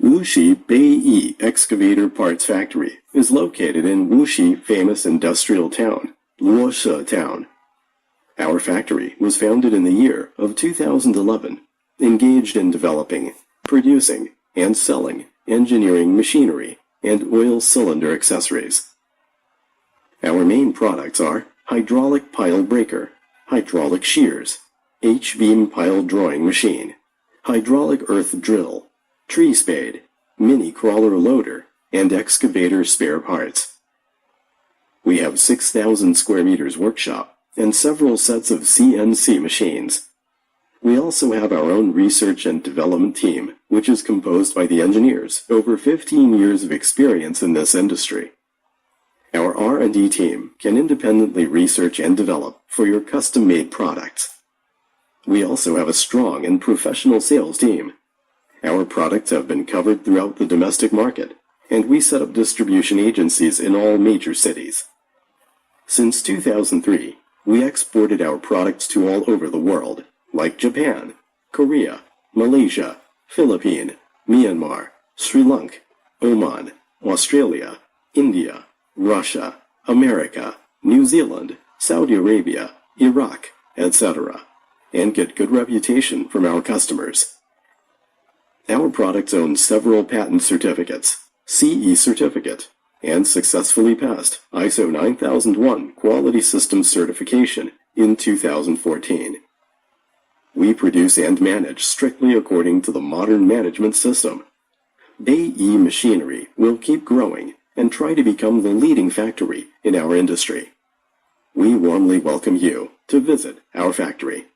Wuxi Beiyi Excavator Parts Factory is located in Wuxi famous industrial town, Luoshe Town. Our factory was founded in the year of 2011, engaged in developing, producing, and selling engineering machinery and oil cylinder accessories. Our main products are hydraulic pile breaker, hydraulic shears, H-beam pile drawing machine, hydraulic earth drill, tree spade, mini crawler loader, and excavator spare parts. We have 6,000 square meters workshop and several sets of CNC machines. We also have our own research and development team, which is composed by the engineers over 15 years of experience in this industry. Our R&D team can independently research and develop for your custom-made products. We also have a strong and professional sales team. Our products have been covered throughout the domestic market, and we set up distribution agencies in all major cities. Since 2003, we exported our products to all over the world, like Japan, Korea, Malaysia, Philippines, Myanmar, Sri Lanka, Oman, Australia, India, Russia, America, New Zealand, Saudi Arabia, Iraq, etc., and get good reputation from our customers. Our products own several patent certificates, CE certificate, and successfully passed ISO9001 quality system certification in 2014. We produce and manage strictly according to the modern management system. Beiyi Machinery will keep growing and try to become the leading factory in our industry. We warmly welcome you to visit our factory.